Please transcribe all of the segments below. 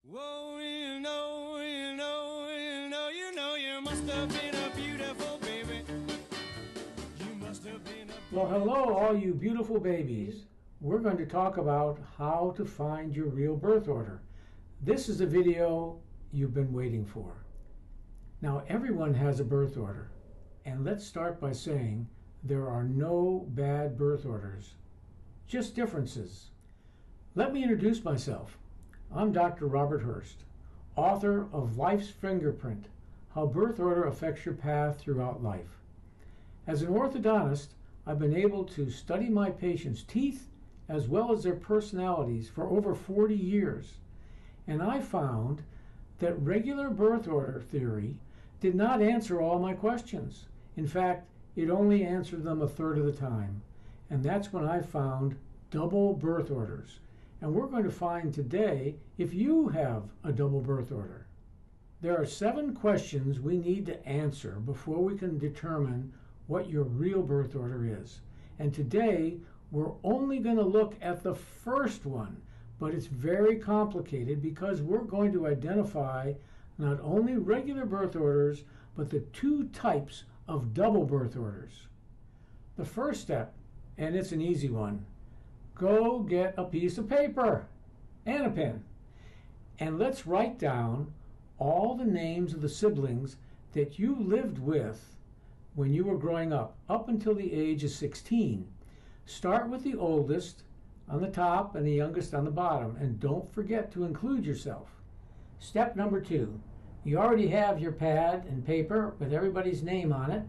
Whoa, you must have been a beautiful baby. You must have been a Well, hello, all you beautiful babies. We're going to talk about how to find your real birth order. This is a video you've been waiting for. Now, everyone has a birth order, and let's start by saying there are no bad birth orders, just differences. Let me introduce myself. I'm Dr. Robert Hurst, author of Life's Fingerprint: How Birth Order Affects Your Path Throughout Life. As an orthodontist, I've been able to study my patients' teeth as well as their personalities for over 40 years, and I found that regular birth order theory did not answer all my questions. In fact, it only answered them a third of the time, and that's when I found double birth orders. And we're going to find today if you have a double birth order. There are 7 questions we need to answer before we can determine what your real birth order is. And today we're only going to look at the first one, but it's very complicated because we're going to identify not only regular birth orders, but the 2 types of double birth orders. The first step, and it's an easy one, go get a piece of paper and a pen, and let's write down all the names of the siblings that you lived with when you were growing up until the age of 16. Start with the oldest on the top and the youngest on the bottom, and don't forget to include yourself. Step number 2, you already have your pad and paper with everybody's name on it.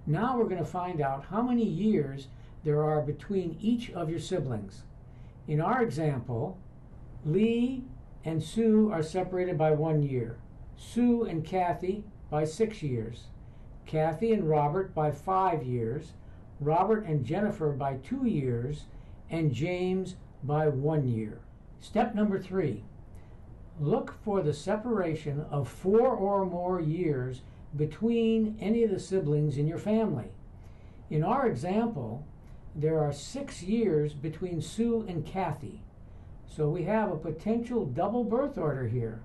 Now we're going to find out how many years there are between each of your siblings. In our example, Lee and Sue are separated by 1 year. Sue and Kathy by 6 years. Kathy and Robert by 5 years. Robert and Jennifer by 2 years. And James by 1 year. Step number 3. Look for the separation of 4 or more years between any of the siblings in your family. In our example, there are 6 years between Sue and Kathy. So we have a potential double birth order here.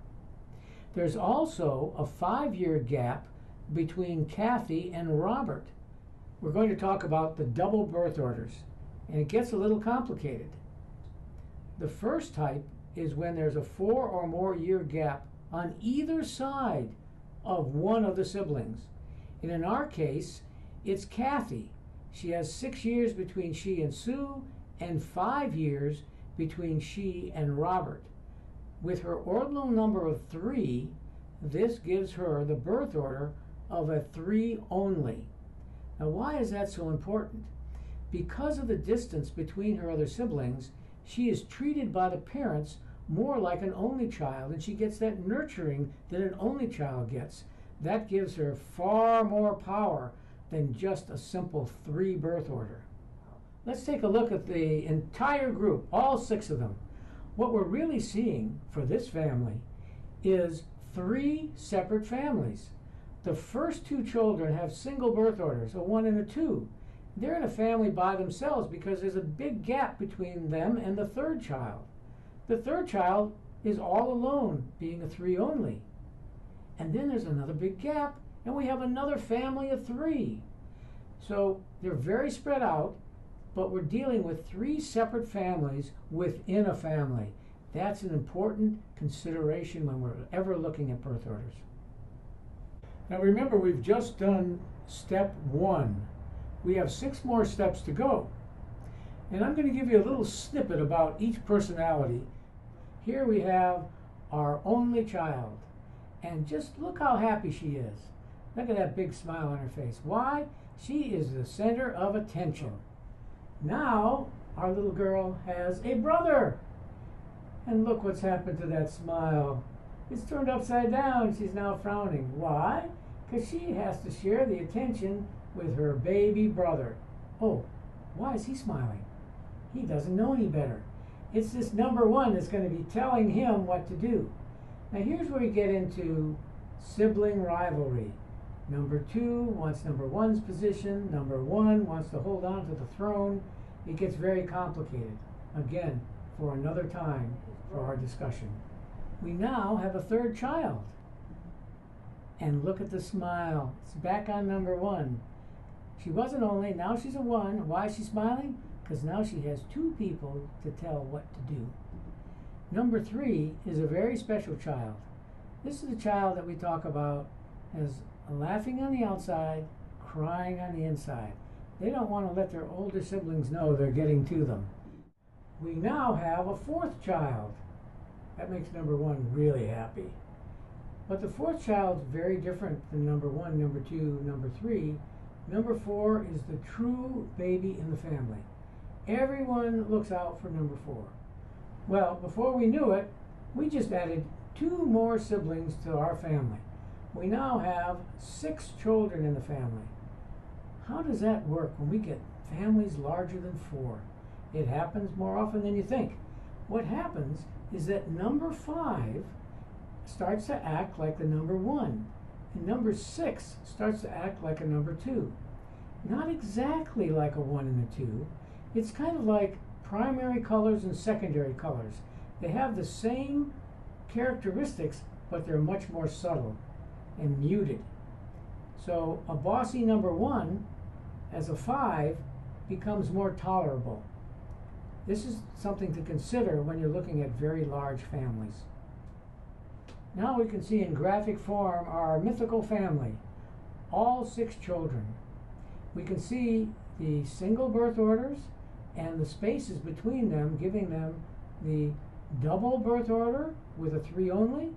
There's also a 5-year gap between Kathy and Robert. We're going to talk about the double birth orders, and it gets a little complicated. The first type is when there's a 4 or more year gap on either side of one of the siblings. And in our case, it's Kathy. She has 6 years between she and Sue and 5 years between she and Robert. With her ordinal number of 3, this gives her the birth order of a 3 only. Now, why is that so important? Because of the distance between her other siblings, she is treated by the parents more like an only child, and she gets that nurturing that an only child gets. That gives her far more power than just a simple 3 birth order. Let's take a look at the entire group, all 6 of them. What we're really seeing for this family is 3 separate families. The first 2 children have single birth orders, a 1 and a 2. They're in a family by themselves because there's a big gap between them and the 3rd child. The 3rd child is all alone, being a 3 only. And then there's another big gap, and we have another family of 3. So they're very spread out, but we're dealing with 3 separate families within a family. That's an important consideration when we're ever looking at birth orders. Now remember, we've just done step 1. We have 6 more steps to go. And I'm going to give you a little snippet about each personality. Here we have our only child. And just look how happy she is. Look at that big smile on her face. Why? She is the center of attention. Now, our little girl has a brother. And look what's happened to that smile. It's turned upside down. She's now frowning. Why? Because she has to share the attention with her baby brother. Oh, why is he smiling? He doesn't know any better. It's this number 1 that's going to be telling him what to do. Now here's where we get into sibling rivalry. Number 2 wants number 1's position. Number 1 wants to hold on to the throne. It gets very complicated. Again, for another time for our discussion. We now have a third child. And look at the smile. It's back on number 1. She wasn't only, now she's a 1. Why is she smiling? Because now she has 2 people to tell what to do. Number 3 is a very special child. This is the child that we talk about as laughing on the outside, crying on the inside. They don't want to let their older siblings know they're getting to them. We now have a 4th child. That makes number 1 really happy. But the 4th child is very different than number 1, number 2, number 3. Number 4 is the true baby in the family. Everyone looks out for number 4. Well, before we knew it, we just added 2 more siblings to our family. We now have 6 children in the family. How does that work when we get families larger than 4? It happens more often than you think. What happens is that number 5 starts to act like the number 1, and number 6 starts to act like a number 2. Not exactly like a 1 and a 2. It's kind of like primary colors and secondary colors. They have the same characteristics, but they're much more subtle and muted. So a bossy number 1 as a 5 becomes more tolerable. This is something to consider when you're looking at very large families. Now we can see in graphic form our mythical family, all 6 children. We can see the single birth orders and the spaces between them, giving them the double birth order with a 3 only,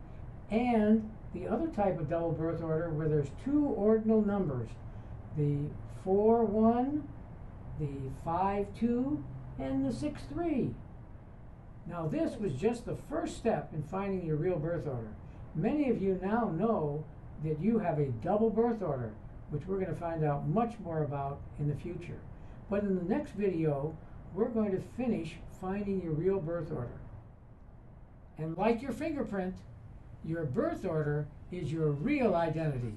and the other type of double birth order where there's 2 ordinal numbers, the 4-1, the 5-2, and the 6-3. Now this was just the first step in finding your real birth order. Many of you now know that you have a double birth order, which we're going to find out much more about in the future. But in the next video, we're going to finish finding your real birth order. And like your fingerprint, your birth order is your real identity.